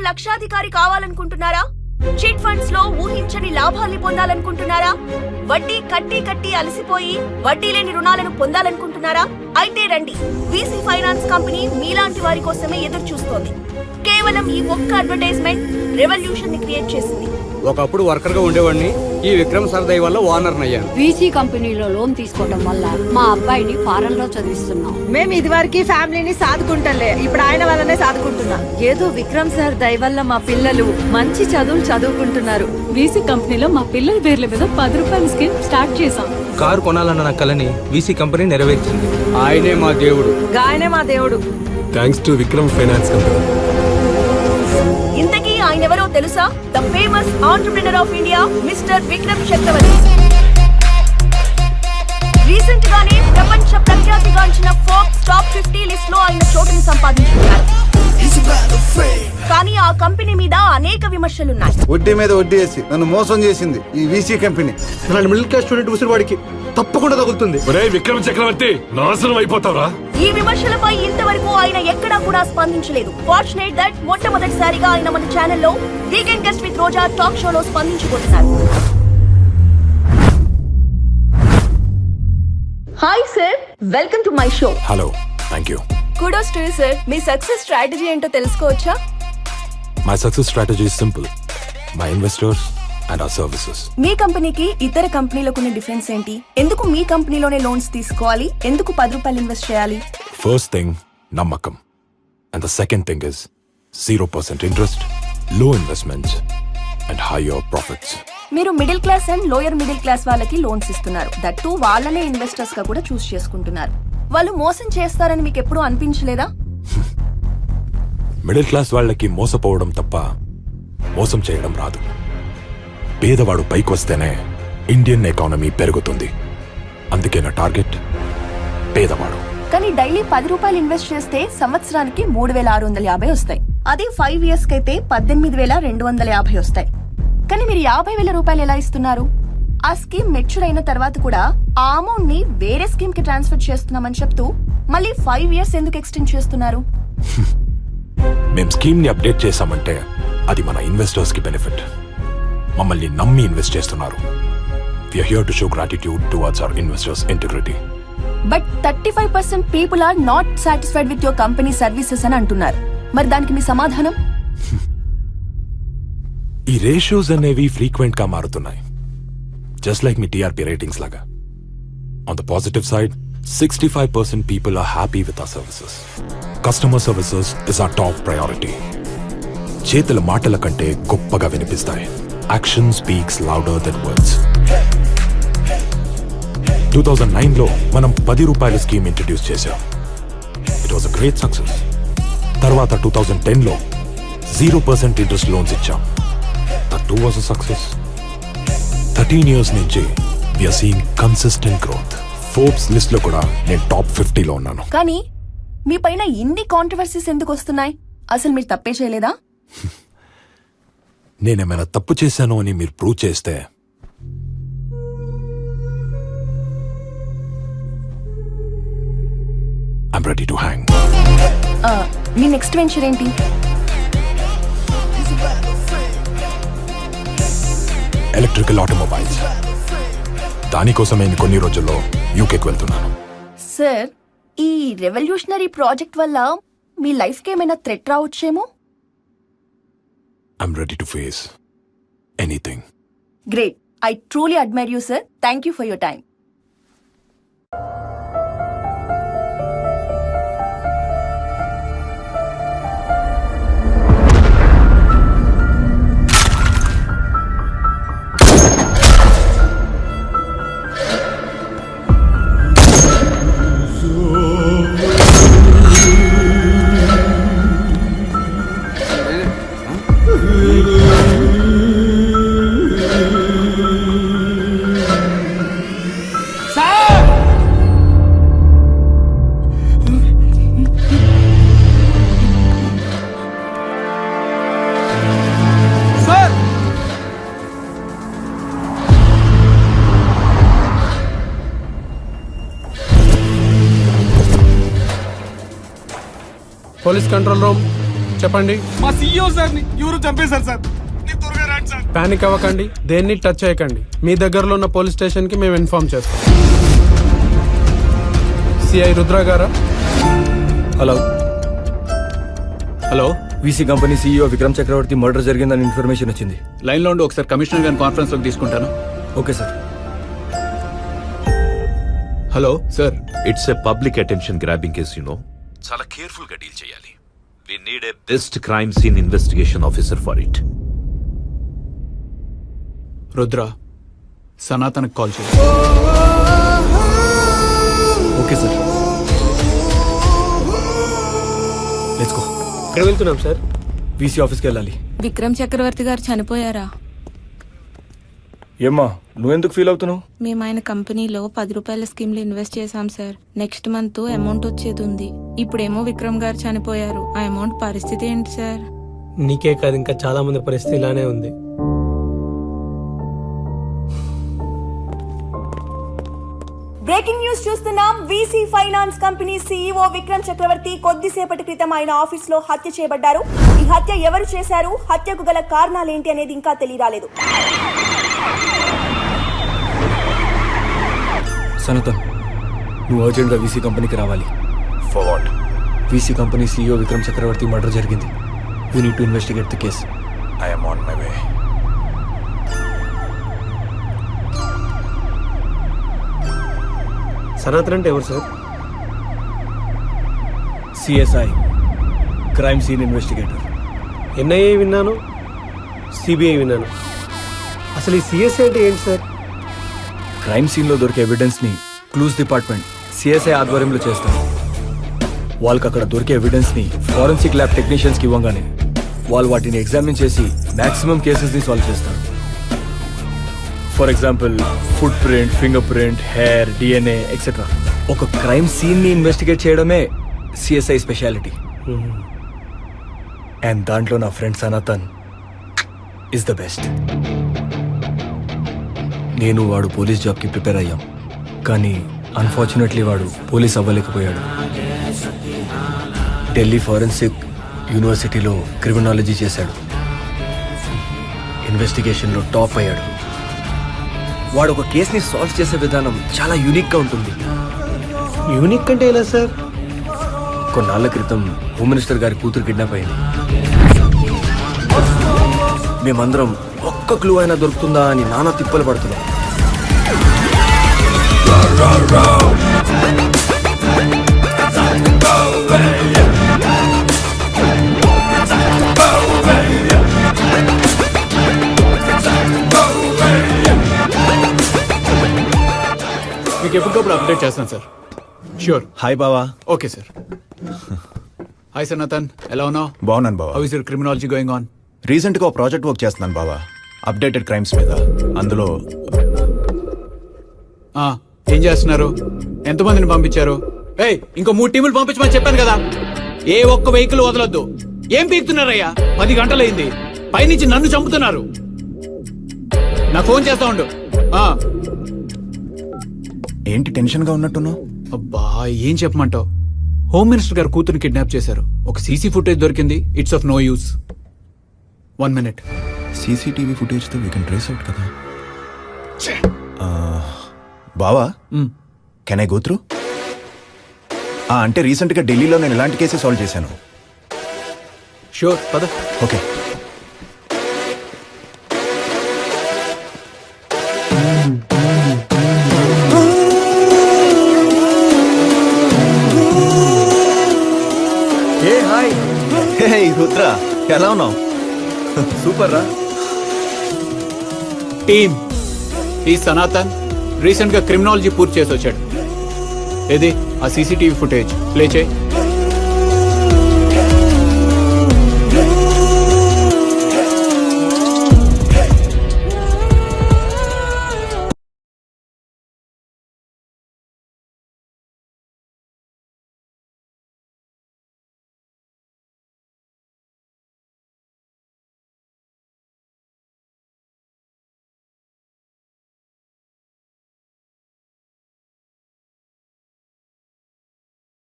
లక్షాధికారి కావాలనుకుంటున్నారా? Chit funds లో ఊహించని లాభాల్ని పొందాలనుకుంటున్నారా? వడ్డీ కట్టి కట్టి అలసిపోయి వడ్డీ లేని రుణాలను పొందాలనుకుంటున్నారా? అయితే రండి, వీసీ ఫైనాన్స్ కంపెనీ మీలాంటి వారి కోసమే ఎదురు చూస్తోంది. కేవలం ఈ ఒక్క అడ్వర్టైజ్మెంట్ రెవల్యూషన్ ని క్రియేట్ చేసింది. ఒకప్పుడు వర్కర్ గా ఉండేవాడిని, ఈ విక్రమ్ సర్దయ్ వల్ల ఓనర్ అయ్యాను. వీసీ కంపెనీలో లోన్ తీసుకోవడం వల్ల మా అబ్బాయిని ఫారెన్ లో చదివిస్తున్నాం. మేము ఇదివరకు ఫ్యామిలీని సాదుకుంటలే, ఇప్పుడు ఆయన వల్లనే సాదుకుంటున్నాం. ఏదో విక్రమ్ సార్ దయ వల్ల మా పిల్లలు మంచి చదువులు చదువుకుంటున్నారు. వీసీ కంపెనీలో మా పిల్లల పేర్ల మీద 10 రూపాయల స్కీమ్ స్టార్ట్ చేశాం. కారు కొనాలన్న నా కలని వీసీ కంపెనీ నెరవేర్చింది. ఆయనే మా దేవుడు. ఆయనే మా దేవుడు. Thanks to Vikram finance company. ఇంతకీ ఆయనెవరో తెలుసా? The famous entrepreneur of India mister Vikram Chakravarthy. Recent గానే ప్రపంచ ప్రఖ్యాతిగాంచిన ఫోర్బ్స్ టాప్ 50 లిస్ట్ లో ఆయన చోటుని సంపాదించుకున్నారు. కానీ ఆ కంపెనీ మీద అనేక విమర్శలున్నాయి. వడ్డీ మీద వడ్డీ వేసి నన్ను మోసం చేసింది ఈ వీసీ కంపెనీ. ఇలాంటి మిడిల్ క్లాస్ స్టూడెంట్ ఉసిరి వాడికి తప్పకుండా తగులుతుంది. విక్రమ్ చక్రవర్తి నాశనం అయిపోతావురా. ఈ విమర్శలపై ఇంతవరకు ఆయన ఎక్కడా కూడా స్పందించలేదు. ఫార్చునేట్ దట్ మొట్టమొదటిసారిగా ఆయన మన ఛానల్లో weekend guest with Roja talk షోలో స్పందించబోతున్నారు. Hi sir, welcome to my show. Hello, thank you. Kudos to you sir. మీ సక్సెస్ స్ట్రాటజీ ఏంటో తెలుసుకోవచ్చా? My success strategy is simple. My investors and our services. మీ కంపెనీకి ఇతర కంపెనీలకు ఉన్న డిఫరెన్స్ ఏంటి? ఎందుకు మీ కంపెనీలోనే లోన్స్ తీసుకోవాలి? ఎందుకు 10 రూపాయలు ఇన్వెస్ట్ చేయాలి? ఫస్ట్ థింగ్ నమ్మకం. And the second thing is 0% interest, లో ఇన్వెస్ట్మెంట్స్ అండ్ హైయర్ ప్రాఫిట్స్. మీరు middle class and lower middle class వాళ్ళకి లోన్స్ ఇస్తున్నారు. దట్టు వాళ్ళనే ఇన్వెస్టర్స్ గా కూడా చూస్ చేసుకుంటున్నారు. వాళ్ళు మోసం చేస్తారని మీకు ఎప్పుడూ అనిపించలేదా? మిడిల్ క్లాస్ వాళ్ళకి మోసపోవడం తప్ప మోసం చేయడం రాదు. పేదవాడు పైకి వస్తేనే ఇండియన్ ఎకానమీ పెరుగుతుంది. అందుకే నా టార్గెట్ పేదవాడు. కానీ డైలీ 10 రూపాయలు ఇన్వెస్ట్ చేస్తే సంవత్సరానికి 3650 వస్తాయి. అదే 5 ఇయర్స్ కైతే 18250 వస్తాయి. కానీ మీరు 50,000 రూపాయలు ఎలా ఇస్తున్నారు? ఆ స్కీమ్ మెచ్యూర్ అయిన తర్వాత కూడా ఆ అమౌంట్ ని వేరే స్కీమ్ కి ట్రాన్స్ఫర్ చేస్తున్నామని చెప్తూ మళ్ళీ 5 ఇయర్స్ ఎందుకు ఎక్స్టెండ్ చేస్తున్నారు? మేం స్కీమ్ ని అప్డేట్ చేశామంటే అది మన ఇన్వెస్టర్స్ కి బెనిఫిట్. మమ్మల్ని నమ్మి ఇన్వెస్ట్ చేస్తున్నారు. We are here to show gratitude towards our investors' integrity. But 35% people are not satisfied with your company services అని అంటున్నారు. మరి దానికి మీ సమాధానం? ఈ రేషియోస్ అనేవి ఫ్రీక్వెంట్ గా మారుతున్నాయి, జస్ట్ లైక్ మీ టీఆర్పీ రేటింగ్స్ లాగా. On the positive side, 65% people are happy with our services. Customer services is our top priority. చేతుల మాటల కంటే గొప్పగా వినిపిస్తాయి. Action speaks louder than words. 2009లో మనం 10 రూపాయల స్కీమ్ ఇంట్రడ్యూస్ చేశాం. It was a great success. తర్వాత 2010లో 0% interest loans ఇచ్చాం. That too was a success. 13 years నుంచి we are seeing consistent growth. Forbes list లో కూడా నేను టాప్ 50లో ఉన్నాను. కానీ మీ పైన ఇన్ని కాంట్రవర్సీస్ ఎందుకు వస్తున్నాయి? అసలు మీరు తప్పే చేయలేదా? నేనేమైనా తప్పు చేశాను అని మీరు ప్రూవ్ చేస్తే I'm ready to hang. మీ నెక్స్ట్ వెంచర్ ఏంటి? Electrical automobiles. దానికోసం నేను కొన్ని రోజుల్లో యూకేకి వెళ్తున్నాను. సార్, ఈ రెవల్యూషనరీ ప్రాజెక్ట్ వల్ల మీ లైఫ్ కి ఏమైనా threat రావచ్చేమో? I'm ready to face anything. Great. I truly admire you, sir. Thank you for your time. Police control room. చెప్పండి. మా సీఈఓ సార్ని ఎవరు చంపేశారు సార్. మీరు త్వరగా రండి సార్. పానిక్ అవ్వకండి, దేన్ని టచ్ చేయకండి. మీ దగ్గరలో ఉన్న పోలీస్ స్టేషన్ కి మేము ఇన్ఫార్మ్ చేస్తాం. సిఐ రుద్ర గారా? Hello hello, VC company CEO Vikram Chakravarthy murder జరిగిందని ఇన్ఫర్మేషన్ వచ్చింది. లైన్లో ఉండి ఒకసారి కమిషనర్ గారిని కాన్ఫరెన్స్లోకి తీసుకుంటాను. Okay sir. Hello sir. It's a public attention grabbing case, చాలా కేర్ఫుల్ గా డీల్ చేయాలి. We need a best crime scene investigation officer for it. Rudra, సనాతనకు కాల్ చేయి. Okay sir. Let's go. ఎక్కడ వెళ్తున్నాం సార్? వీసీ ఆఫీస్కి వెళ్ళాలి. విక్రమ్ చక్రవర్తి గారు చనిపోయారా? ఏమ్మా నువ్వెందుకు ఫీల్ అవుతున్నావు? మేము ఆయన కంపెనీలో 10 రూపాయల స్కీమ్లు ఇన్వెస్ట్ చేశాం సార్. నెక్స్ట్ మంత్ అమౌంట్ వచ్చేది ఉంది. ఇప్పుడేమో విక్రమ్ గారు చనిపోయారు. ఆ అమౌంట్ పరిస్థితి ఏంటి సార్? నీకే కాదు, ఇంకా చాలా మంది పరిస్థితి ఇలానే ఉంది. బ్రేకింగ్ న్యూస్ చూస్తున్నాం. VC finance company CEO Vikram Chakravarthy కొద్దిసేపటి క్రితం ఆయన ఆఫీస్ లో హత్య చేయబడ్డారు. ఈ హత్య ఎవరు చేశారు, హత్యకు గల కారణాలేంటి అనేది ఇంకా తెలియరాలేదు. సనాతన్, నువ్వు అర్జెంట్గా వీసీ కంపెనీకి రావాలి. For what? VC company CEO Vikram Chakravarthy murder జరిగింది. You need to investigate the case. I am on my way. Sanatan అంటే ఎవరు సార్? CSI, crime scene investigator. NIA విన్నాను, సిబిఐ విన్నాను. అసలు ఈ సిఎస్ఐ అంటే ఏంటి సార్? క్రైమ్ సీన్లో దొరికే ఎవిడెన్స్ని క్లూస్ డిపార్ట్మెంట్ సిఎస్ఐ ఆధ్వర్యంలో చేస్తారు. వాళ్ళకి అక్కడ దొరికే ఎవిడెన్స్ని ఫారెన్సిక్ ల్యాబ్ టెక్నీషియన్స్కి ఇవ్వగానే వాళ్ళు వాటిని ఎగ్జామిన్ చేసి మ్యాక్సిమం కేసెస్ని సాల్వ్ చేస్తారు. For example foot print, finger print, hair, DNA etcetera. ఒక క్రైమ్ సీన్ని ఇన్వెస్టిగేట్ చేయడమే సిఎస్ఐ స్పెషాలిటీ. అండ్ దాంట్లో నా friend Sanatan is the best. నేను వాడు పోలీస్ జాబ్కి ప్రిపేర్ అయ్యాం, కానీ అన్ఫార్చునేట్లీ వాడు పోలీస్ అవ్వలేకపోయాడు. ఢిల్లీ ఫారెన్సిక్ యూనివర్సిటీలో క్రిమినాలజీ చేశాడు. ఇన్వెస్టిగేషన్లో టాప్ అయ్యాడు. వాడు ఒక కేసుని సాల్వ్ చేసే విధానం చాలా యూనిక్గా ఉంటుంది. యూనిక్ అంటే ఎలా సార్? కొన్నాళ్ల క్రితం హోమ్ మినిస్టర్ గారి కూతురు కిడ్నాప్ అయింది. మేమందరం ఒక్క క్లూ అయినా దొరుకుతుందా అని నానా తిప్పలు పడుతున్నాం. మీకు ఎప్పటికప్పుడు అప్డేట్ చేస్తాను సార్. ష్యూర్. హాయ్ బావా. Okay sir. హాయ్ సనాతన్, ఎలా ఉన్నావు? బాగున్నాను బావా. How is your criminology going on? రీసెంట్గా ఒక ప్రాజెక్ట్ వర్క్ చేస్తున్నాను బావా, అప్డేటెడ్ క్రైమ్స్ మీద. అందులో ఏం చేస్తున్నారు? ఎంతమందిని పంపించారు? ఏయ్, ఇంకో 3 టీములు పంపించమని చెప్పాను కదా. ఏ ఒక్క వెహికల్ వదలొద్దు. ఏం పీకుతున్నారయ్యా? 10 గంటలైంది. పైనుంచి నన్ను చంపుతున్నారు. నాకు ఫోన్ చేస్తా ఉండు. ఏంటి టెన్షన్గా ఉన్నట్టున్నావు? అబ్బా, ఏం చెప్పమంటావు? హోమ్ మినిస్టర్ గారు కూతురు కిడ్నాప్ చేశారు. ఒక సీసీ ఫుటేజ్ దొరికింది. It's of no use. 1 minute. CCTV ఫుటేజ్తో వీ కెన్ ట్రేస్ అవుట్ కదా. బావా, కెన్ ఐ గో త్రూ? అంటే రీసెంట్గా ఢిల్లీలో నేను ఎలాంటి కేసెస్ సాల్వ్ చేశాను. షూర్, పద. ఓకే. హాయ్. హే రుద్ర, ఎలా ఉన్నావు? సూపర్ రా. టీమ్ ఈ సనాతన్ రీసెంట్ గా క్రిమినాలజీ పూర్తి చేసి వచ్చాడు. ఏది ఆ సీసీటీవీ ఫుటేజ్ ప్లే చేయి.